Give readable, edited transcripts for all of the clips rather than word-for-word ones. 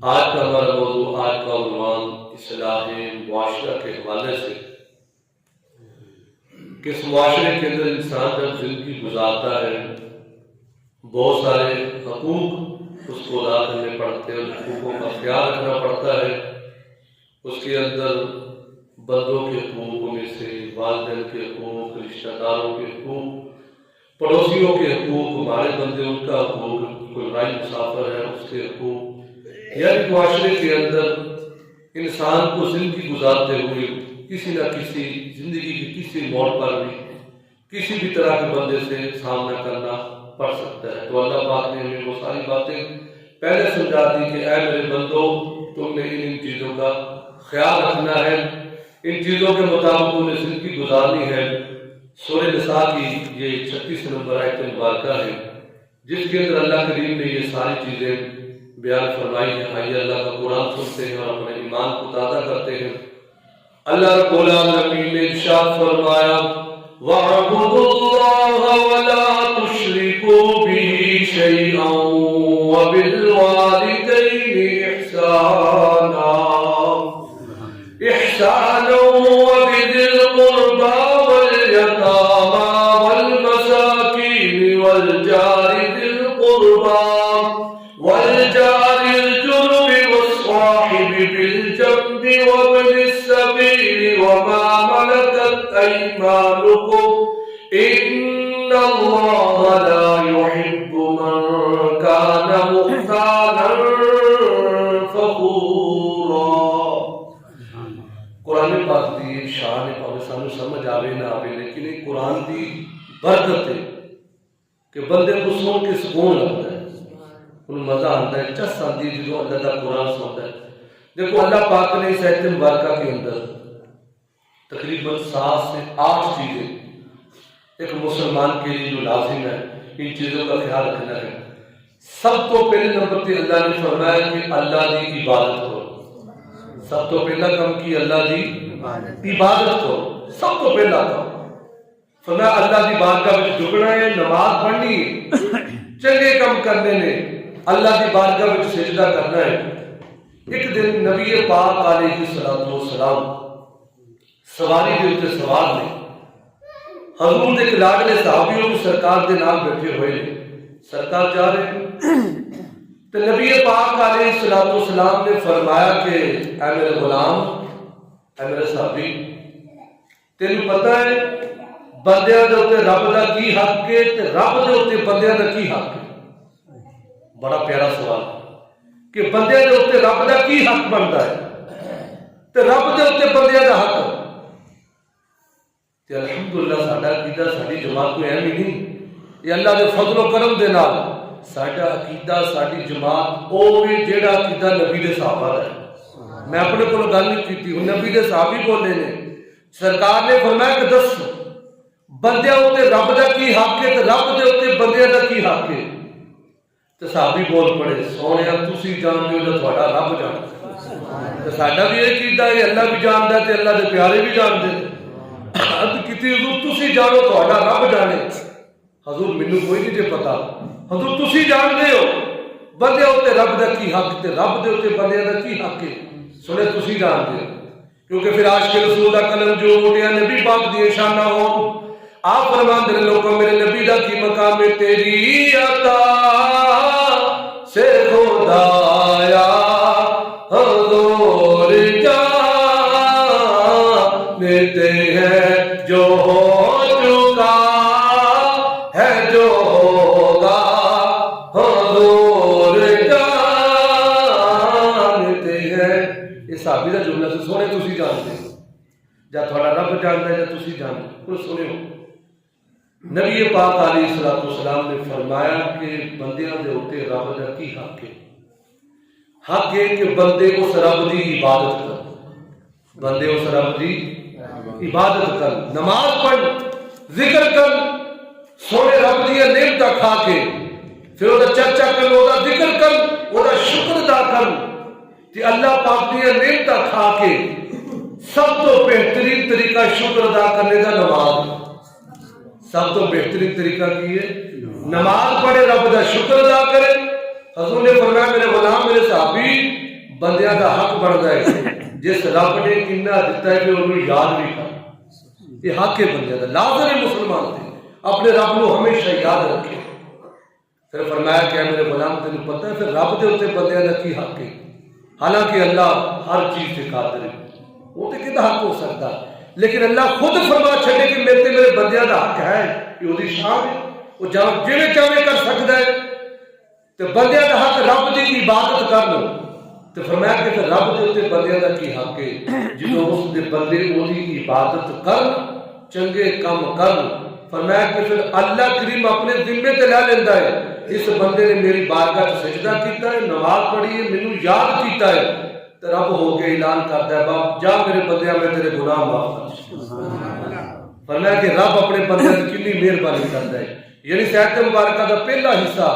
آج کا ہمارا موضوع، آج کا عنوان اصلاح معاشرہ کے حوالے سے کہ اس معاشرے کے اندر انسان جب زندگی گزارتا ہے بہت سارے حقوق اس کو ادا کرنے پڑتے ہیں، ان حقوقوں کا خیال رکھنا پڑتا ہے۔ اس کے اندر بندوں کے حقوق میں سے والدین کے حقوق، رشتہ داروں کے حقوق، پڑوسیوں کے حقوق، ہمارے بندے ان کا حقوق، کوئی رائی مسافر ہے اس کے حقوق، یعنی معاشرے کے اندر انسان کو زندگی گزارتے ہوئے کسی نہ کسی زندگی کے کسی موڑ پر بھی کسی بھی طرح کے بندے سے سامنا کرنا پڑ سکتا ہے۔ تو اللہ پاک نے ہمیں وہ ساری باتیں پہلے سمجھا دی کہ اے میرے بندو، تم نے ان چیزوں کا خیال رکھنا ہے، ان چیزوں کے مطابق تم نے زندگی گزارنی ہے۔ سورہ نساء کی یہ 36 نمبر آیت مبارکہ ہے جس کے اندر اللہ کریم نے یہ ساری چیزیں بیان فرمائی ہیں۔ آئیے اللہ کا قرآن سنتے ہیں اور اپنے ایمان کو تازہ کرتے ہیں۔ اللہ رب العالمین نے ارشاد فرمایا وَاعْبُدُوا اللَّهَ وَلَا تُشْرِكُوا بِهِ شَيْئًا وَبِالْوَالِدَيْنِ إِحْسَانًا وَبِذِي الْقُرْبَى وَالْيَتَامَى وَالْمَسَاكِينِ وَالْجَارِ ذِي الْقُرْبَى والجار الجنب والصاحب بالجنب وابن السبيل وما ملكت أيمانكم إن الله لا يحب من كان مختالا فخورا۔ قرآن پاک دی شان پاوے سانو سمجھ آوے نہ آوے، لیکن یہ قرآن دی برکت ہے کہ بندے کو سن کے سکون لگتا ہے، انہوں مزہ آتا ہے، چس آتی ہے جو اللہ کا قرآن سنتا ہے۔ دیکھو اللہ پاک نے اس آیت مبارکہ کے اندر تقریباً 7 سے 8 چیزیں ایک مسلمان کے لیے جو لازم ہے ان چیزوں کا خیال رکھنا ہے۔ سب تو پہلے نمبر پہ اللہ نے فرمایا کہ اللہ کی عبادت کرو۔ سب تو پہلا کام کی اللہ کی عبادت کرو، سب تو پہلا کام فرمایا اللہ کی بارگاہ میں جھکنا ہے، نماز پڑھنی ہے، چنگے کام کرنے نے، اللہ کی بارگاہ میں سجدہ کرنا ہے۔ ایک دن نبی پاک علیہ السلام سواری دے اتنے سوار نے، حضور نے لاڈلے صحابیوں کو سرکار دے نال بیٹھے ہوئے نے، سرکار جا رہے ہیں تو نبی پاک علیہ السلام نے فرمایا کہ اے میرے غلام، اے میرے صحابی، تینوں پتہ ہے بندیاں دے اتنے رب دا کی حق ہے تے رب دے اتنے بندیاں دا کی حق ہے؟ بڑا پیارا سوال کہ بندیاں دے اتنے رب دا کی حق بنتا ہے تے رب دے اتنے بندیاں دا حق ہے۔ تے الحمدللہ ساڈا عقیدہ ساری جماعت کو اہم ہی نہیں، یہ اللہ دے فضل و کرم دے نال ساڈا عقیدہ ساری جماعت او بھی جیڑا عقیدہ نبی دے صحابہ دا ہے۔ میں اپنے کو گل نہیں کیتی، نبی دے صحابی بولے نے، سرکار نے فرمایا کہ دس بندیاں اتنے رب دا کی حق ہے تے رب دے اتنے بندیاں دا کی حق ہے؟ تے صحابی بول پڑے سونیا تسی جانتے ہو جو تھوڑا رب جانتا ہے، تے ساڈا بھی یہ کیتا ہے اللہ بھی جانتا ہے تے اللہ دے پیارے بھی جانتے ہیں۔ کتی حضور تسی جانو تھوڑا رب جانے، حضور مینوں کوئی نہیں جے پتا، حضور تسی جانتے ہو بندے اتنے رب دا کی حق تے رب دے اتنے بندیاں دا کی حق ہے، سنے تسی جانتے ہو، کیونکہ پھر عاشق رسول دا قلم جو اٹھیا نبی پاک دی شانہ ہو، آپ فرماندے نے لوگوں میرے نبی دا کی مقام ہے تیری عطا سے خدایا حضور جانتے ہیں جو ہو چکا ہے جو ہوگا حضور جانتے ہیں۔ یہ صحابی دا جملہ سے سونے تسی جانتے ہیں، جا تھوڑا رب جانتا ہے جا تسی جانتے ہیں، سنے ہو۔ نبی پاک علیہ السلام نے فرمایا کہ بندیاں دے اوتے رب دا کی حق ہے؟ حق ہے کہ بندے اس رب دی عبادت کر، بندے اس رب دی عبادت کر، نماز پڑھ، ذکر کر، سونے رب دی نعمتاں کھا کے پھر وہ چرچا کر، وہ ذکر کر، وہ شکر ادا کر کہ اللہ پاک دی نعمتاں کھا کے سب تو بہترین طریقہ شکر ادا کرنے کا نماز، سب تو بہترین طریقہ کی ہے نماز پڑھے، رب کا شکر ادا کرے۔ حضور نے فرمایا میرے غلام، میرے صحابی، بندیاں دا حق بنتا ہے جس رب نے اتنا دیتا ہے کہ انہوں یاد بھی کر، یہ حق ہے بندیاں دا، لازم ہے مسلمان تھے اپنے رب کو ہمیشہ یاد رکھے۔ پھر فرمایا کہ میرے غلام تینوں پتہ ہے پھر رب دے اتنے بندیاں دا کی حق ہے، حالانکہ اللہ ہر چیز سے قادر ہے، وہ تو کدا حق ہو سکتا، لیکن اللہ خود فرما چھڑے کہ میرے بندیاں دا حق ہے، یہ وہی شان ہے، وہ جویں چاہے کر سکتا ہے۔ تو بندیاں دا حق رب دی عبادت کر لو، تو فرمایا کہ پھر رب دے اتنے بندیاں دا کی حق ہے جدوں اس دے بندے وہی عبادت کر چنگے کام کر، فرمایا کہ پھر اللہ کریم اپنے ذمے تے لے لیندہ ہے اس بندے نے میری بارگاہ سجدہ کیتا ہے، نماز پڑھی ہے، مینوں یاد کیتا ہے، تو رب ہو کے اعلان کرتا ہے باپ جا میرے بندیاں میں تیرے گناہ معاف کر۔ فرمایا کہ رب اپنے بندے کی کتنی مہربانی کرتا ہے، یعنی صحت مبارکہ کا پہلا حصہ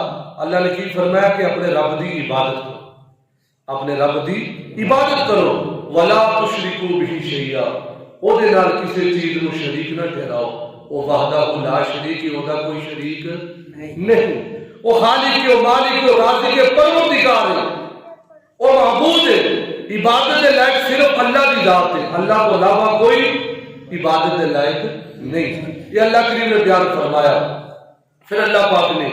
اللہ نے کی فرمایا کہ اپنے رب دی عبادت کرو، اپنے رب دی عبادت کرو، ولا تشرکوا بہ شیئا، او دے نال کسی چیز نو شریک نہ ٹھہراؤ، وہ وحدہ لا شریک ہے، وہ کوئی شریک نہیں، وہ خالق ہے، وہ مالک ہے، وہ رازق ہے، پروردگار ہے، وہ معبود ہے، عبادت کے لائق صرف اللہ کی ذات ہے، اللہ کو علاوہ کوئی عبادت کے لائق نہیں، یہ اللہ کریم نے بیان فرمایا۔ پھر اللہ پاک نے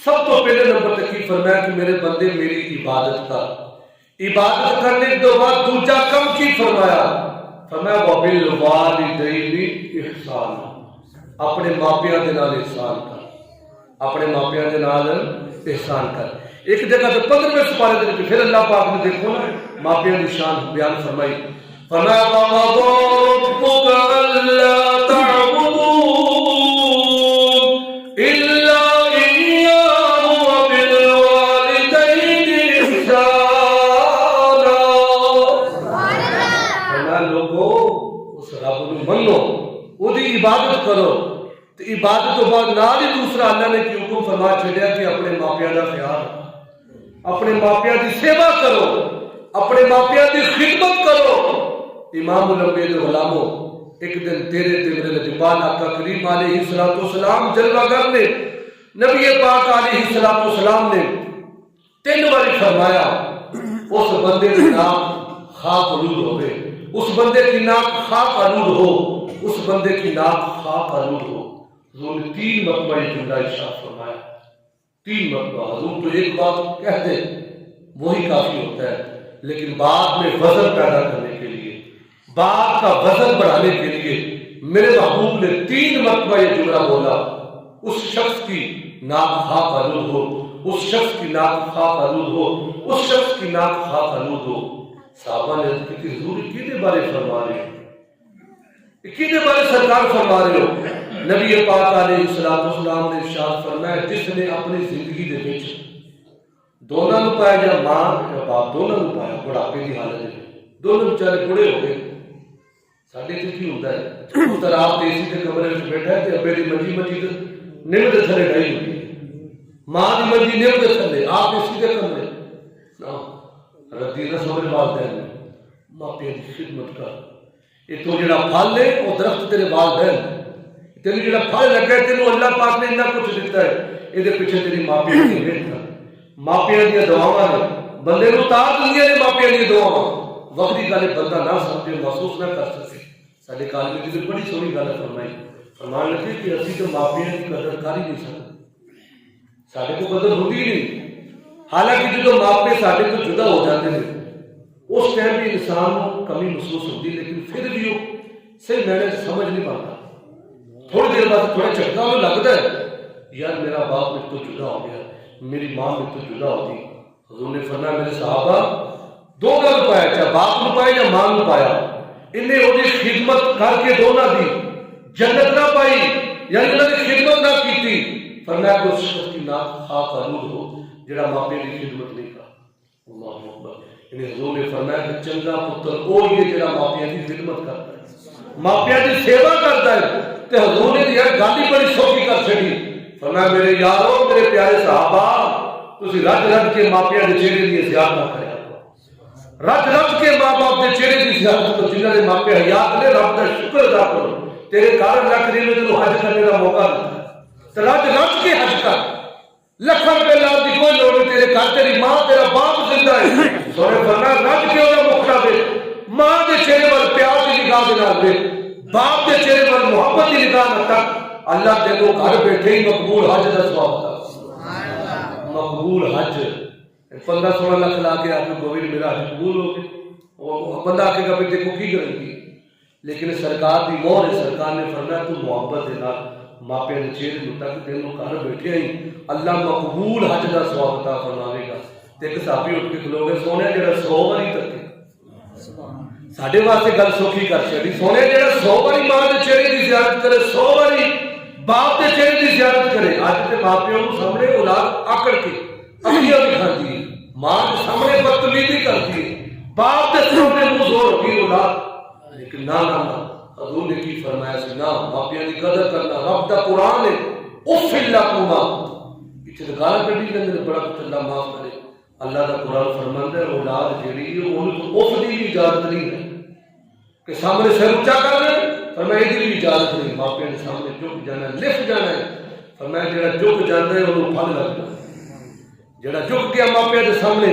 سب تو پہلے نمبر تک کی فرمایا کہ میرے بندے میری عبادت کر، عبادت کرنے کے بعد دوسرا کم کی فرمایا، فرمایا وَبِالْوَالِدَيْنِ احسان، اپنے ماپیاں دے نال احسان کر، اپنے ماپیاں دے نال احسان کر۔ ایک جگہ تو 15ویں سپارے دے پھر اللہ پاک نے دیکھو نا ماپیاں دی شان بیان فرمائی، فرمایا وَقَضَىٰ رَبُّكَ أَلَّا تَعْبُدُوا إِلَّا إِيَّاهُ وَبِالْوَالِدَيْنِ إِحْسَانًا۔ فرمایا لوگو اس رب نو منو، وہ دی عبادت کرو، تو عبادت تو بعد نال ہی دوسرا اللہ نے کی حکم فرما چھڑیا کہ اپنے ماپیاں دا خیال، اپنے ماپیاں دی سیوا کرو، اپنے ماپیاں دی خدمت کرو۔ امام الانبیاء دے غلاموں، ایک دن تیرے تیرے لجبال آقا کریم علیہ السلام جلوہ گر نے نبی پاک علیہ السلام نے 3 بار فرمایا اس بندے کی ناک خاک آلود ہو گئے، اس بندے کی ناک خاک آلود ہو، اس بندے کی ناک خاک آلود ہو۔ حضور نے 3 مرتبہ یہ جملہ ارشاد فرمایا، 3 مرتبہ۔ حضور تو ایک بات کہہ دے وہی کافی ہوتا ہے، لیکن بعد میں وزن پیدا کرنے کے لیے، بات کا وزن بڑھانے کے لیے میرے محبوب نے 3 مرتبہ یہ جملہ بولا، اس شخص کی ناک خاک آلود ہو، اس شخص کی ناک خاک آلود ہو، اس شخص کی ناک خاک آلود ہو۔ صحابہ نے عرض کی حضور کینے بارے فرما رہے ہو، کینے بارے سرکار فرما رہے ہو؟ نبی پاک علیہ السلام نے ارشاد فرمایا جس نے اپنی زندگی دے وچ دونوں نو پایا یا ماں یا باپ دونوں نو پایا بڑھاپے کی حالت میں، دونوں بیچارے بوڑھے ہو گئے۔ ساڈے تے کی ہوندا ہے پتر آپ تے اسی دے کمرے وچ بیٹھا ہے تے ابے دی منجی تے نیم دے تھلے ڈائی ہوئی ہے، ماں دی منجی نیم دے تھلے، آپ اسی دے کمرے ردی نہ سونے والدین ماپے دی خدمت کر۔ یہ تو جڑا پھل ہے وہ درخت تیرے والدین، تینوں جڑا پھل لگا ہے تینوں اللہ پاک نے اتنا کچھ دیتا ہے، یہ پیچھے تیری ماپے کی ویٹ کر۔ ماپیاں دیا دعاواں نے بندے نو تاج دنیا نے ماپیاں دیا دعاواں، وقتی گل بندہ نہ سمجھے محسوس نہ کر سکے۔ ساڈے کالج میں بڑی سونی گل فرمائی، فرمان لگے کہ اسی تو ماپیاں کی قدر کر ہی نہیں سکتے، ساڈے کو قدر ہوتی نہیں۔ حالانکہ جدو ماپے ساڈے تو جدا ہو جاتے ہیں اس ٹائم بھی انسان کو کمی محسوس ہوتی، لیکن پھر بھی وہ صحیح میں نے سمجھ نہیں پاتا، تھوڑی دیر بعد تھوڑا جھٹکا وہ لگتا ہے یار میرا باپ میرے تو جدا ہو گیا، میری ماں میرے تو جدا ہوتی۔ حضور نے فرمایا میرے صحابہ 2 گل پایا، چاہے باپ نو پایا یا ماں نو پایا، انہیں وہ خدمت کر کے دونوں دی جنت نہ پائی، یعنی انہوں نے خدمت نہ کی، فرمایا کہ اس شخص کی ناک خاک آلود ہو جڑا ماپے کی خدمت نہیں کر۔ اللہ اکبر۔ انہیں حضور نے فرمایا کہ چنگا پتر وہ یہ جڑا ماپیاں کی خدمت کرتا ہے، ماپیاں کی سیوا کرتا ہے۔ تے حضور نے یہ گل بڑی سوکھی کر چڑی، فرمایا میرے یارو میرے پیارے صحابہ تسی رج رج کے ماپیاں دے چہرے دی زیارت نہ کریا، رج رج کے ماں باپ دے چہرے دی زیارت کرو، جنہاں دے ماپے حیات نے رب دا شکر ادا کرو، تیرے کار اللہ کریم نے تینوں حج کرنے کا موقع دیتا ہے، تو رج رج کے حج کر، لکھاں روپے لاؤ دی کوئی لوڑ نہیں، تیرے گھر تیری ماں تیرا باپ زندہ ہے، سونے فرمایا تک اللہ تینوں گھر بیٹھے ہی مقبول حج کا ثواب عطا، مقبول حج 15-16 لاکھ لا کے آپ کو میرا حج قبول ہو گئے، وہ بندہ آ کے کبھی دیکھو کی کریں گی، لیکن سرکار دی مہر ہے، سرکار نے فرمایا تو محبت دے نال ماپے نے چہرے تک تینوں گھر بیٹھے ہی اللہ مقبول حج کا ثواب عطا فرماوے گا۔ تے ایک صحابی اٹھ کے کھلو گئے، سونے جڑا 100 واری تکے ساڈے واسطے گل سوکھی کر چھڑی، سونے جڑا 100 واری ماں دے چہرے دی زیارت کرے، 100 واری باپ دے چہرے دی زیارت کرے۔ اج تے ماپیوں نوں سامنے اولاد آکڑ کے اکھیاں بھی کھاندی ہے، ماں کے سامنے بدتمیزی کرتی ہے، باپ دے سامنے منہ زور ہوگی اولاد، لیکن نہ حضور نے کی فرمایا سی نا ماپیاں دی قدر کرنا، رب دا قرآن ہے اف لکما، پیچھے گالاں کڈی لندے بڑا کچھ اللہ معاف کرے، اللہ دا قرآن فرماندا ہے اولاد جیڑی ہے اون تو اف دی بھی اجازت نہیں ہے کہ سامنے سر اونچا کر دے، فرمایا یہ بھی اجازت نہیں، ماپیاں دے سامنے جھک جانا ہے، لف جانا ہے، فرمایا جڑا جھک جاندا ہے اونوں پھل لگدا ہے، جڑا جھک گیا ماپیاں دے سامنے،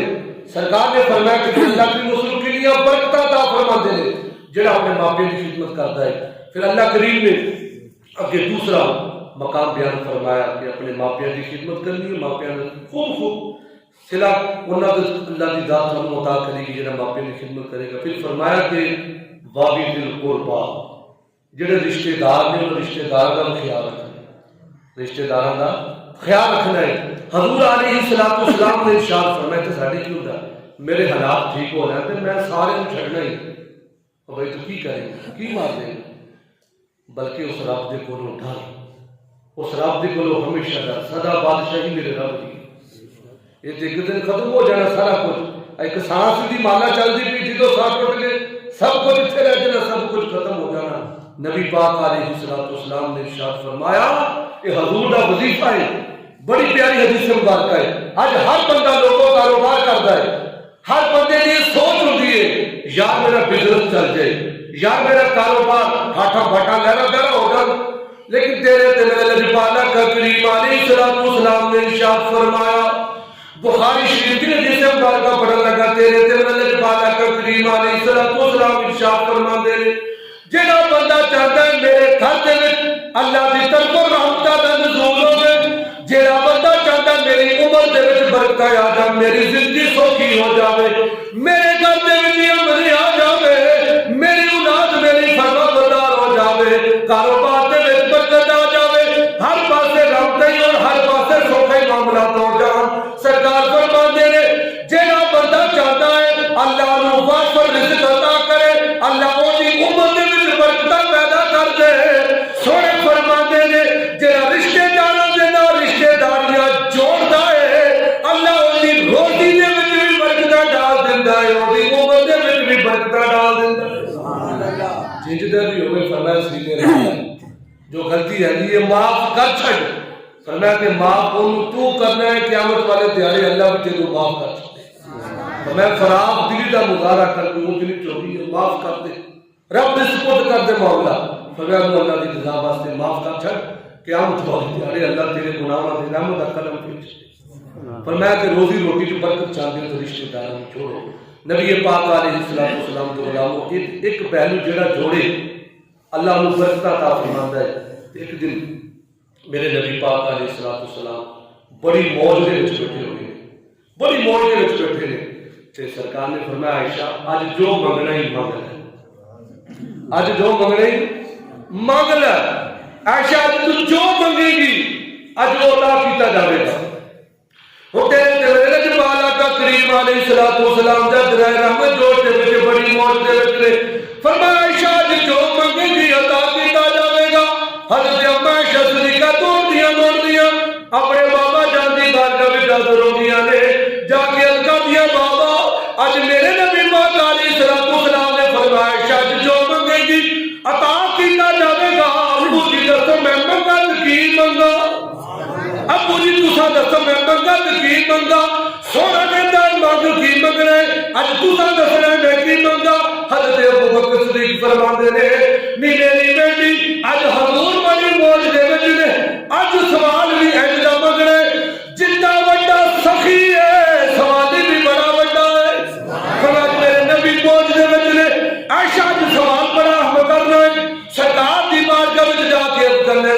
سرکار نے فرمایا کہ اللہ کی رسول کے لیے برکتاں عطا فرماتے ہیں جڑا اپنے ماپیوں کی خدمت کرتا ہے۔ پھر اللہ کریم نے اگے دوسرا مقام بیان فرمایا کہ اپنے ماپیوں کی خدمت کرنی ہے، ماپیوں نے خوب صلہ انہاں دے اللہ دی ذات سانوں عطا کرے گی جڑا ماپیوں کی خدمت کرے گا۔ پھر فرمایا کہ وابل القربا، جڑے رشتہ دار نے وہ رشتہ دار کا خیال رکھنا، رشتہ داراں دا خیال رکھنا ہے۔ حضور علیہ الصلوۃ والسلام نے ارشاد فرمایا کہ ساڈے کی ہوندا میرے حالات ٹھیک ہو رہے ہیں تے میں سارے نوں چھڈنا ہی، بھائی تو کی کریں گے کی مار دیں گے، بلکہ اس رب دے کولوں ڈر، اس رب دے کولوں ہمیشہ ڈر، سدا بادشاہی میرے رب دی، یہ تے ایک دن ختم ہو جانا سارا کچھ، ایک سانس دی مالا چلدی پئی جدوں سانس ٹوٹ گئے سب کچھ اتنے رہ جانا، سب کچھ ختم ہو جانا۔ نبی پاک علیہ الصلوۃ والسلام نے ارشاد فرمایا یہ حضور دا وظیفہ ہے، بڑی پیاری حدیث مبارکہ ہے۔ آج ہر بندہ لوگوں کاروبار کرتا ہے، ہر بندے کی سوچ ہوتی ہے یار میرا بزنس چل جائے، یار میرا کاروبار ہاٹا بھاٹا لہرا بہرا ہوگا، لیکن تیرے تے میرے نبی پاک کریم علیہ الصلوۃ والسلام نے ارشاد فرمایا، بخاری شریف کی حدیث مبارکہ پڑھن لگا، تیرے تے میرے نبی پاک کریم علیہ الصلوۃ والسلام ارشاد فرماندے نے جڑا بندہ چاہتا ہے میرے گھر دے وچ اللہ دی طرف رحمتاں دا نزول ہوے، جڑا بندہ چاہتا ہے میری عمر دے وچ برکت آ جائے، میری زندگی سوکھی ہو جاوے، میرے گھر دے وچ امن آ جاوے، میری اولاد میری فرما بردار ہو جاوے، کاروبار دے وچ برکت آ جاوے، ہر پاسے رحمتیں اور ہر پاسے سوکھے معاملات ہو جان، سرکار فرماندے نے جڑا بندہ چاہتا ہے اللہ نوں وافر رزق عطا کرے، اللہ اونی عمر دے وچ برکت پیدا کر دے، سونے فرماندے نے جڑا رشتے داراں دے نال رشتے داریاں جوڑدا ہے اللہ اونی روٹی دے وچ بھی برکت ڈال دیندا ہے، اونی عمر دے وچ بھی برکت ڈال دیندا ہے، سبحان اللہ۔ جھجدا بھی ہوے فرمایا سیدھے رہنا، جو غلطی ہے یہ معاف کر چھڑ، فرمایا کہ معاف اونوں تو کرنا ہے، قیامت والے دیہاڑے اللہ بھی تینوں معاف کر چھڑے، فرمایا فراغ دلی دا مظاہرہ کر کے وہ دلی چوری ہے معاف کر دے، رب دے سپرد کر دے معاملہ، فرمایا تو اللہ دی رضا واسطے معاف کر چھڑ، قیامت والے دیہاڑے اللہ تیرے گناہاں دے رحمت دا قلم پھیر چھڑے۔ فرمایا کہ روزی روٹی جو برکت چاہتے ہیں تو رشتے داروں کو چھوڑو۔ نبی پاک علیہ الصلوۃ والسلام کے غلاموں ایک پہلو جڑا جوڑے اللہ انہوں برکت عطا فرماندا ہے۔ ایک دن میرے نبی پاک علیہ الصلوۃ والسلام بڑی موج دے وچ بیٹھے ہوئے ہیں، بڑی موج دے وچ بیٹھے نے تے سرکار نے فرمایا عائشہ اج جو منگنا ہی منگ لے، اج جو منگنا ہی منگ لے عائشہ، اج تو جو منگے گی اج وہ عطا کیتا جاوے گا۔ وہ تیرے تیرے نبی پاک کریم علیہ الصلوۃ والسلام دا درائے رحمت جوڑ دے وچ بڑی موج دے وچ نے فرمایا عائشہ اج جو منگے گی عطا کیتا جاوے گا۔ حضرت اما عائشہ صدیقہ توڑ دیا اپنے بابا جان دی بارگاہ وچ حاضر ہو گیا نے، جا کے عرض کر دیا بابا اج میرے نبی پاک علیہ الصلوۃ والسلام نے فرمایا عائشہ اج جو منگے گی عطا کیتا جاوے گا۔ ابو جی دسو میں منگا کی منگا، ابو جی تساں دسو میں منگا کی منگا، سونا کہندا ہے منگ کی منگنا ہے، اج تساں دسنا میں کی منگا۔ حضرت ابو بکر صدیق فرماندے نے نی میری بیٹی اج حضور بڑی موج دے وچ نے، اج سوال بھی انج دا منگنا ہے جتنا وڈا سخی ہے سوال بھی بڑا وڈا ہے۔ فرمایا میرے نبی موج دے وچ نے، عائشہ اج سوال بڑا اہم کرنا ہے، سرکار دی بارگاہ وچ جا کے عرض کرنا ہے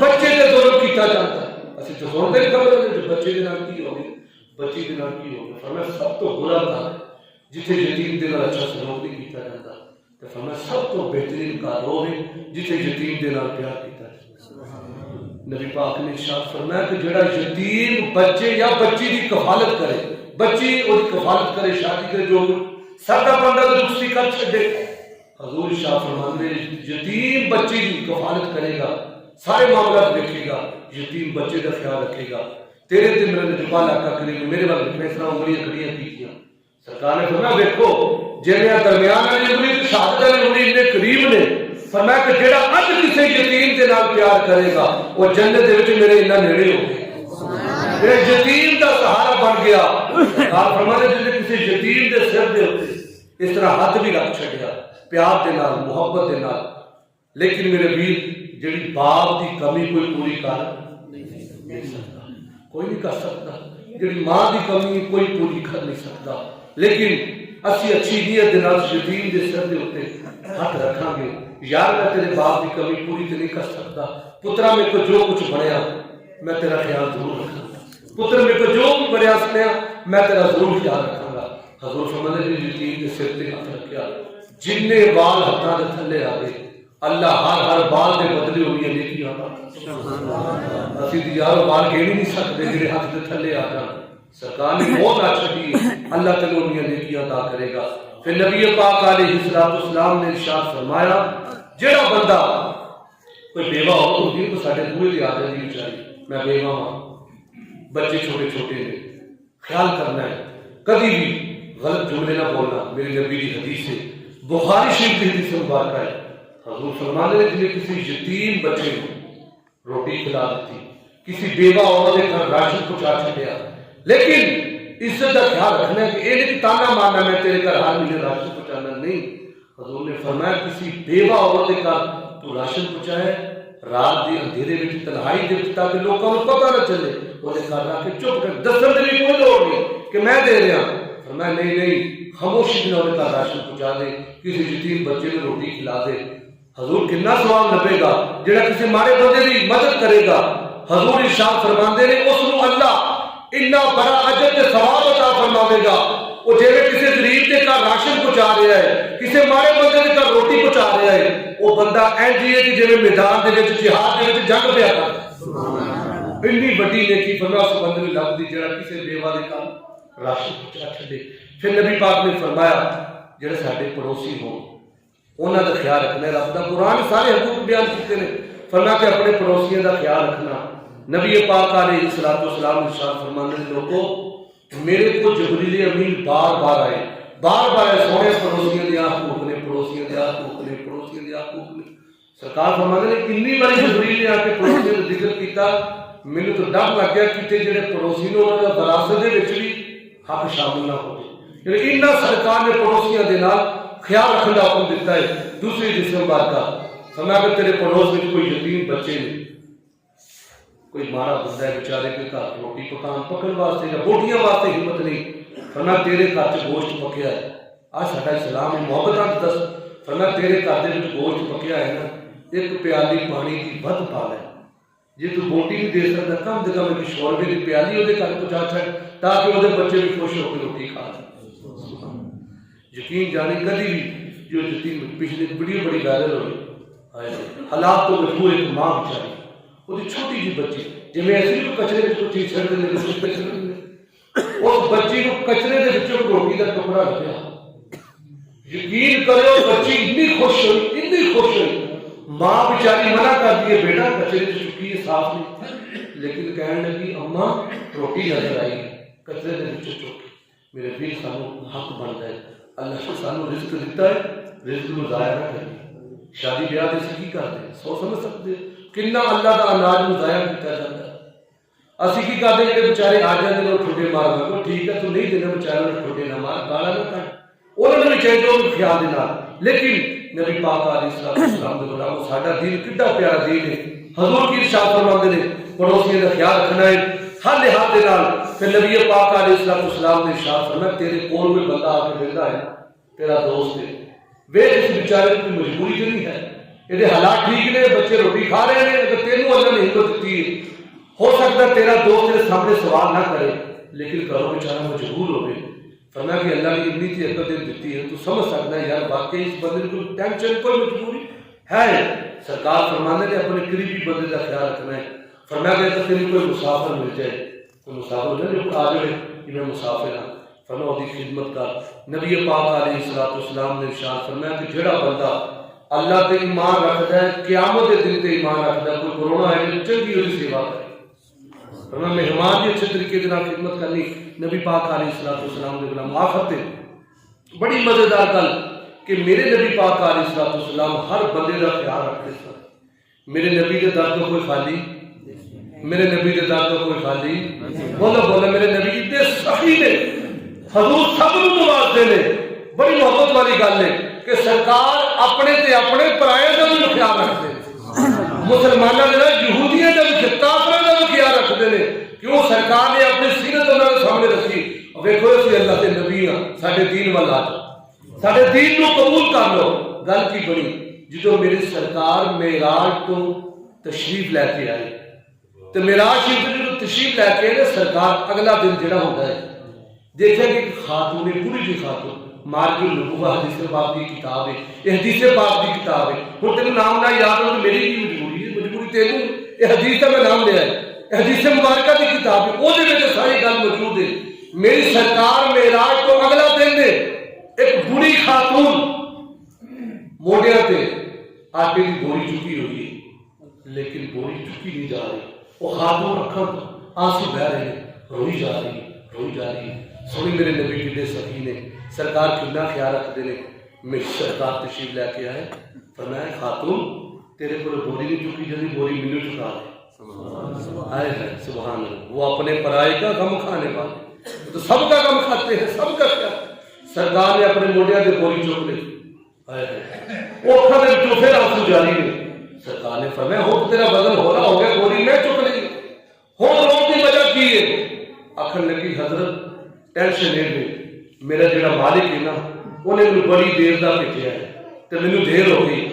بچے تے ظلم کیتا جاتا ہے. اسی تو سنتے نہیں خبر ہے بچے دے نال کی ہو گیا, بچی دے نال کی ہو گیا. فرمایا سب تو برا کام جتھے یتیم دے نال اچھا سلوک نہیں کیتا جاتا, تے فرمایا سب تو بہترین کار وہ ہے جتھے یتیم دے نال پیار کیتا جاتا. نبی پاک نے ارشاد فرمایا کہ جڑا یتیم بچے یا بچی دی کفالت کرے, بچی اور کفالت کرے, شادی کرے, جو سادہ بندہ تو دوسری کر چھڈے. حضور شاہ فرماندے یتیم بچی کی کفالت کرے گا, سارے معاملات دیکھے گا, یتیم بچے کا خیال رکھے گا. تیرے تے میرے جبال آقا کریم میرے وقت دیکھنے اس طرح انگلیاں کھڑیاں کیتیاں. سرکار نے فرمایا دیکھو جنہاں درمیان والی انگلی شہادت والی انگلی اتنے قریب نے, فرمایا کہ جڑا اج کسی یتیم کے نال پیار کرے گا وہ جنت دے وچ میرے اتنا نیڑے ہو گئے, میرے یتیم دا سہارا بن گیا. سرکار فرماتے جس نے کسی یتیم دے سر دے اوپر اس طرح ہاتھ بھی رکھ چھڈیا پیار دے نال, محبت دے نال. لیکن میرے ویر جڑی باپ دی کمی کوئی پوری کر نہیں سکتا, کوئی نہیں کر سکتا. جڑی ماں دی کمی کوئی پوری کر نہیں سکتا. لیکن اسی اچھی نیت دے نال یتیم دے سر دے اوپر ہاتھ رکھاں گے, یار میں تیرے باپ کی کمی پوری تو نہیں کر سکتا, پترا میرے کو جو کچھ بنیا میں تیرا خیال ضرور رکھوں گا, پتر میرے کو جو بھی بنیا سنیا میں تیرا ضرور خیال رکھوں گا. حضور فرماتے ہیں یتیم کے سر تے ہاتھ رکھیا, جننے بال ہاتھاں دے تھلے آ گئے اللہ ہر بال دے بدلے ہوئی نیکیاں عطا. اسی دی یار بال گھیڑ نہیں سکتے جڑے ہاتھ دے تھلے آ جان. سرکار نے بہت آ چھڈی, اللہ تعالی انہاں نیکیاں عطا کرے گا. پھر نبی پاک علیہ السلام نے ارشاد فرمایا جڑا بندہ کوئی بیوہ عورت ہوتی ہے تو ساڈے بوئے تے آ جاندی بیچاری, میں بیوہ ہاں, بچے چھوٹے چھوٹے نے, خیال کرنا ہے کبھی بھی غلط جملے نہ بولنا. میرے نبی کی حدیث ہے, بخاری شریف کی حدیث مبارکہ ہے. حضور فرماتے ہیں جنہیں کسی یتیم بچے کو روٹی کھلا دیتی, کسی بیوہ عورت کے گھر راشن پہنچا چھڈیا, لیکن عزت کا خیال رکھنا ہے کہ یہ نہیں تانا مارنا میں تیرے گھر ہر مہینے راشن پہنچانا نہیں. حضور نے فرمایا کسی بیوہ عورت کے گھر تو راشن پہنچائے رات دی اندھیرے وچ تنہائی دے وچ تاکہ لوگوں کو پتہ نہ چلے, وہ گھر آ کے چپ کر دسن دی کوئی لوڑ نہیں کہ میں دے رہا. فرمایا نہیں خاموشی نال ان کا راشن پہنچا دے, کسی یتیم بچے کو روٹی کھلا دے. حضور کتنا ثواب لبے گا جڑا کسی مارے بندے کی مدد کرے گا. حضور ارشاد فرماندے نے اس نو اللہ اتنا بڑا اجر تے ثواب عطا فرماوے گا. وہ جیسے کسی غریب کے گھر راشن پہنچا رہا ہے, کسی مارے بندے کے گھر روٹی پہنچا رہا ہے, وہ بندہ اینج ہے کہ جیسے میدان دے وچ جہاد دے وچ جنگ پیا کردا. اتنی بڑی نیکی فرمایا اس بندے نوں لبدی جڑا کسی بیوہ دے گھر راشن پہنچا چھڈے. پھر نبی پاک نے فرمایا جڑے ساڈے پڑوسی ہون انہاں دا خیال رکھنا. رب دا قرآن سارے حقوق بیان کیتے نے, فرمایا کہ اپنے پڑوسیوں دا خیال رکھنا. نبی پاک علیہ السلام ارشاد فرماتے ہیں لوگوں میرے کو جبریل امین بار بار آئے سونے پڑوسیوں دے حقوق نے, پڑوسیوں دے حقوق نے, پڑوسیوں دے حقوق نے. سرکار فرماتے ہیں اتنی باری جبریل نے آ کے پڑوسیوں کا ذکر کیتا مینوں تو ڈر لگ گیا کہ جڑے پڑوسی نے انہاں دا وراثت دے وچ بھی حق شامل نہ ہو جائے. یعنی اتنا سرکار نے پڑوسیوں دے نال خیال رکھنے کا حکم دیتا ہے. دوسری جسم بات کا فرمایا کہ تیرے پڑوس میں کوئی یتیم بچے نے, کوئی مارا بندہ ہے بیچارے کے گھر روٹی پکان پکڑ واسطے یا بوٹیاں واسطے ہمت نہیں, فرمایا تیرے گھر چ گوشت پکیا ہے. آج ساڈا اسلام محبت دس, فرمایا تیرے گھر دے وچ گوشت پکیا ہے نا, ایک پیالی پانی کی ود پا لے. جی تو بوٹی نہیں دے سکتا کم سے کم ایک شوربے کی پیالی وہ گھر پہنچا چھڈ تاکہ وہ بچے بھی خوش ہو کے روٹی کھا لیں. یقین جانے کبھی بھی جو یتیم پچھلے بڑی وائرل ہوئی حالات تو مجبور ایک ماں بیچاری وہ چھوٹی جی بچی جی ایسی کو کچرے کو چیز چھڑ دے اس بچی کو کچرے کے بچوں روٹی کا ٹکڑا لگیا. یقین کرو بچی اتنی خوش ہوئی, ماں بیچاری منع کر دیے بیٹا کچرے سے چکی ہے صاف نہیں, لیکن کہنے لگی اماں روٹی نظر آئی کچرے کے بچوں چکی. میرے پیر سانو حق بنتا ہے, اللہ نے سانو رزق دیتا ہے, رزق کو ضائع نہ کریں. شادی بیاہ دے سے کی کرتے ہیں سو سمجھ سکتے کتنا اللہ کا اناج کو ضائع کیا جاتا ہے. اسی کی کرتے ہیں کہ بیچارے آ جاتے ہیں ٹھوڈے مار مانگو ٹھیک ہے تو نہیں دینا بیچارے نے ٹھوڈے نہ مار گالا نہ کر انہوں نے چاہیے تو خیال دینا. لیکن نبی پاک علیہ السلام دے غلام ساڈا دین کتنا پیارا دین ہے. حضور کی ارشاد فرماتے ہیں پڑوسیوں کا خیال رکھنا ہے ہر لحاظ کے نال. پھر نبی پاک علیہ السلام نے ارشاد فرمایا تیرے کول کوئی بندہ آ کے ملتا ہے تیرا دوست ہے, وہ اس بیچارے کی مجبوری تو نہیں ہے یہ حالات ٹھیک نے، بچے روٹی کھا رہے ہیں، اگر تینوں اللہ نے ہمت دیتی ہے، ہو سکتا ہے تیرا دوست تیرے سامنے سوال نہ کرے لیکن کرو بیچارہ مجبور ہو گئے، فرمایا کہ اللہ نے اتنی سی عقل دیتی ہے تو سمجھ سکتا ہے یار واقعی اس بندے کو ٹینشن کوئی مجبوری ہے۔ سرکار فرمانے نے اپنے قریبی بندے کا خیال رکھنا ہے۔ فرمایا کہ اگر تیری کوئی مسافر مل جائے، کوئی مسافر نہیں جو آ جائے کہ میں مسافر ہوں، فرمایا اس کی خدمت کر۔ نبی پاک علیہ السلام نے ارشاد فرمایا کہ جڑا بندہ اللہ تے ایمان رکھتا ہے، قیامت کے دن تے ایمان رکھتا ہے، کوئی کورونا ہے چنگی ہوئی سیوا کرے، فرمایا مہمان کی اچھے طریقے کے نال خدمت کرنی۔ نبی پاک علیہ السلام نے غلام آخر تے بڑی مزیدار گل کہ میرے نبی پاک علیہ السلام ہر بندے کا خیال رکھتے سن۔ میرے نبی کے در تو کوئی خالی، میرے نبی کے در تو کوئی خالی، بولا بولا میرے نبی اتنے سخی نے، حضور سب کو نوازتے نے۔ بڑی محبت والی گل ہے کہ سرکار اپنے تے اپنے پرائے کا بھی خیال رکھتے ہیں، مسلمانوں کے یہودیاں کا بھی کافروں کا بھی خیال رکھتے ہیں۔ کیوں؟ سرکار نے اپنی سیرت انہوں نے سامنے رکھی، ویکھو اسی اللہ کے نبی ہاں، ساڈے دین وال آ جاؤ، ساڈے دین کو قبول کر لو۔ گل کی بنی جدو میری سرکار معراج تو تشریف لے کے آئے، تو معراج شریف جو تشریف لے کے آئے سرکار اگلا دن جڑا ہوتا ہے دیکھیں کہ خاتون بوڑھی جی خاتون مارج النبوہ حدیث پاک کی کتاب ہے، یہ حدیث پاک کی کتاب ہے۔ ہوں تینوں نام نہ یاد ہو تو میری کی مجبوری ہے، مجبوری تینوں یہ حدیث کا میں نام لیا ہے، حدیث مبارکہ کی کتاب ہے، وہ ساری گل موجود ہے۔ میری سرکار معراج تو اگلا دن ہے، ایک بوڑھی خاتون موڈیا تے آٹے کی بوری چکی ہوئی ہے لیکن بوری چکی نہیں جا رہی، وہ خاتون اکھاں آنسو بہ رہے ہیں، روئی جا رہی روئی جا رہی ہے۔ سونی میرے نبی کتنے سخی نے، سرکار کتنا خیال رکھتے ہیں۔ میری سرکار تشریف لے کے آئے، فرمایا خاتون تیرے کو بوری نہیں چکی جلدی بوری مینوں چکا دے۔ آئے ہے سبحان اللہ، وہ اپنے پرائے کا غم کھانے والے تو سب کا غم کھاتے ہیں، سب کا کیا۔ سرکار نے اپنے موڈیا سے بوری چک لی، آئے ہے وہ اکھاں دے وچوں پھر آنسو جاری نے۔ سرکار نے فرمایا ہو تیرا بدن ہو رہا ہو گیا، بوری میں چک لی، ہوں رونے کی وجہ کی ہے؟ آخر لگی حضرت ٹینشن ہے، میرا جڑا مالک ہے نا انہیں مجھے بڑی دیر کا بھیجا ہے تو مجھے دیر ہو گئی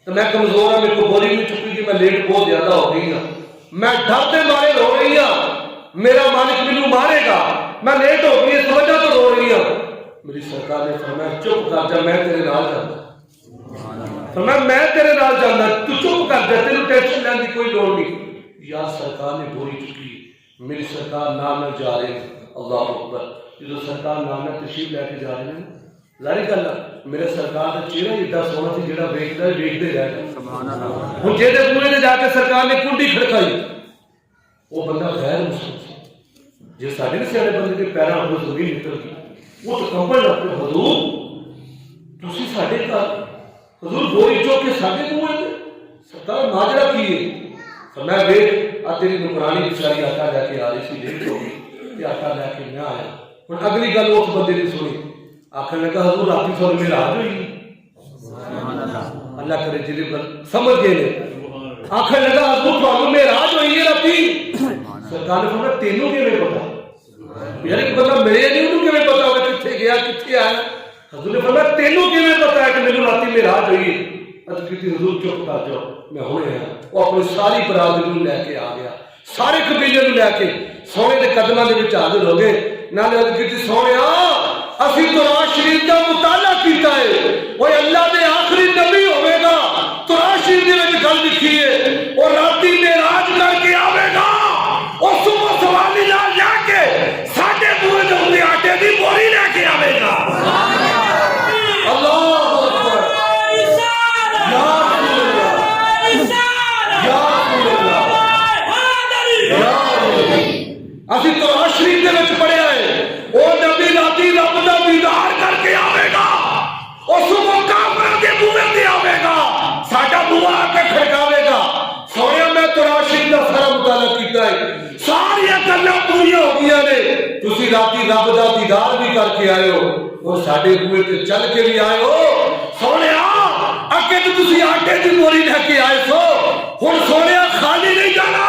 تو میں کمزور ہوں، میرے کو بوری نہیں چکی کہ میں لیٹ بہت زیادہ ہو گئی ہوں، میں ڈر دے مارے رو رہی ہوں، میرا مالک مجھے مارے گا، میں لیٹ ہو گئی سمجھا تو رو رہی ہوں۔ میری سرکار نے فرمایا چپ کر جا، میں تیرے نال جانا، فرمایا میں تیرے نال جانا، تو چپ کر جا، تیرے ٹینشن لینے کی کوئی لوڑ نہیں۔ یا سرکار نے بوری چکی، میری سرکار نام جا رہے ہیں، اللہ اکبر۔ جو سرکار نام تشریف لے کے جا رہے ہیں، ظاہر گل میرے سرکار کا چہرہ ایڈا سونا سی جہاں ویکھدا ویکھدے رہ گئے۔ ہوں جہدے بوہے تے جا کے سرکار نے کنڈی کھڑکائی وہ بندہ غیر مسلم سی، جی ساڈے سیانے بندے کے پیراں کو زمین نکل گئی، وہ تو کمبن لگ پیا، حضور تسی ساڈے گھر حضور بوری چوک کے ساڈے بوہے تے، سرکار ماجرا کی ہے؟ فرمایا ویکھ آ تیری نوکرانی بیچاری آٹا لے کے آ رہی سی، لیٹ ہو گئی تے آٹا لے کے میں آیا۔ ہوں اگلی گل اس بندے نے سنی، آخر لگا حضور رات سو میرا حاج ہوئی، اللہ کرے جی گل سمجھ گئے نے، آخر لگا حضور تھانوں میرا حاج ہوئی ہے راتی۔ سرکار نے فرمایا تینوں کیویں پتا؟ یار ایک بندہ ملے نہیں انہوں کیویں پتا ہوگا کتنے گیا کتنے آیا؟ حضور نے فرمایا تینوں کیویں پتا ہے کہ میرے راتی میرا حاج ہوئی ہے؟ حضور چپ کر جاؤ میں ہونے آیا۔ وہ اپنی ساری برادری لے کے آ گیا، سارے قبیلے لے کے سونے کے قدموں کے وچ حاضر ہو گئے۔ نال عرض کی سونے اسی قرآن شریف کا مطالعہ کیتا ہے، وہ اللہ دے آخری نبی ہوئے گا، قرآن شریف دے وچ گل لکھی ہے، اور راتی معراج کر کے آوے گا، اور صبح سوالی نال جا کے ساڈے بوہے دے اوپر آٹے دی بوری لے کے آوے گا۔ اللہ اکبر، یا رسول اللہ، یا رسول اللہ، یا رسول اللہ۔ اسی قرآن شریف دے وچ پڑھیا ہے وہ نبی راتی رب دا دیدار کر کے آوے گا، اور صبح کافراں دے بوہے تے آوے گا، ساڈا بوہا آ کے کھڑکاوے گا۔ سویا میں قرآن شریف دا سارا مطالعہ کیتا ہے، ساری گلاں پوریاں ہو گئیاں نے، تسی راتی رب دا دیدار بھی کر کے آئے ہو، اور ساڈے بوہے تے چل کے بھی آئے ہو۔ سونیا اگے تے تسی آٹے دی بوری لے کے آئے سو، ہن سونیا خالی نہیں جانا،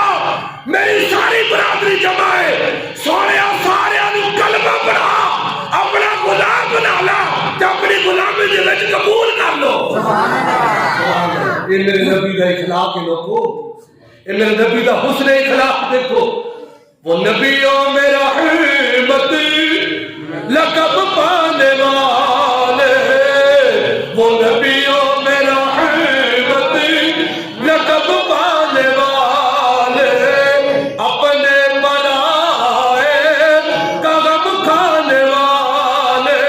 میری ساری برادری جمع ہے، سونیا سارے کلمہ پڑھا، اپنا غلام بنا لا تے اپنی غلامی دے وچ قبول کر لو۔ یہ میرے نبی کا اخلاق ہے لوگو، یہ میرے نبی کا حسن اخلاق دیکھو. وہ نبیوں میں رحمت لقب پانے والے، وہ نبیوں میں رحمت لقب پانے والے، اپنے پرائے کا غم کھانے والے،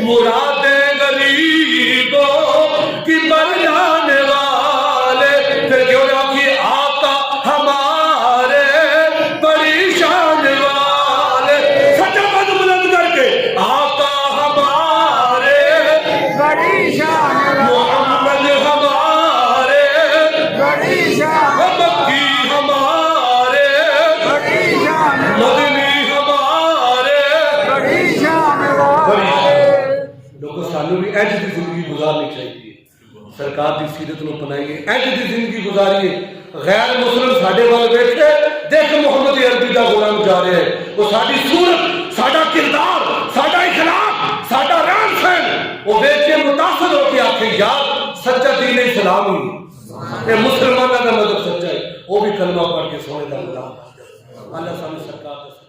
مرادیں غریبوں کی بر جانے والے. پھر کیوں نہ کہ آقا ہمارے پریشان والے، سچا بات بلند کر کے آقا ہمارے پریشان محمد ہمارے پریشان مکی ہمارے پریشان مدنی ہمارے. پریشان لوگوں سانو بھی اینج دی زندگی گزارنی چاہیے، سرکار دی سیرت نو اپنائیے، اینج دی زندگی گزاریے. غیر مسلم ساڈے وال ویکھے دیکھ محمد عربی دا غلام جا رہا ہے، وہ ساری صورت، ساڈا کردار، ساڈا اخلاق، ساڈا رہن سہن وہ دیکھ کے متاثر ہو کے آکھے یار سچا دین اسلام ہی یہ مسلمانوں کا مذہب سچا ہے. وہ بھی کلمہ پڑھ کے سونے دا غلام. اللہ سانو سرکار دا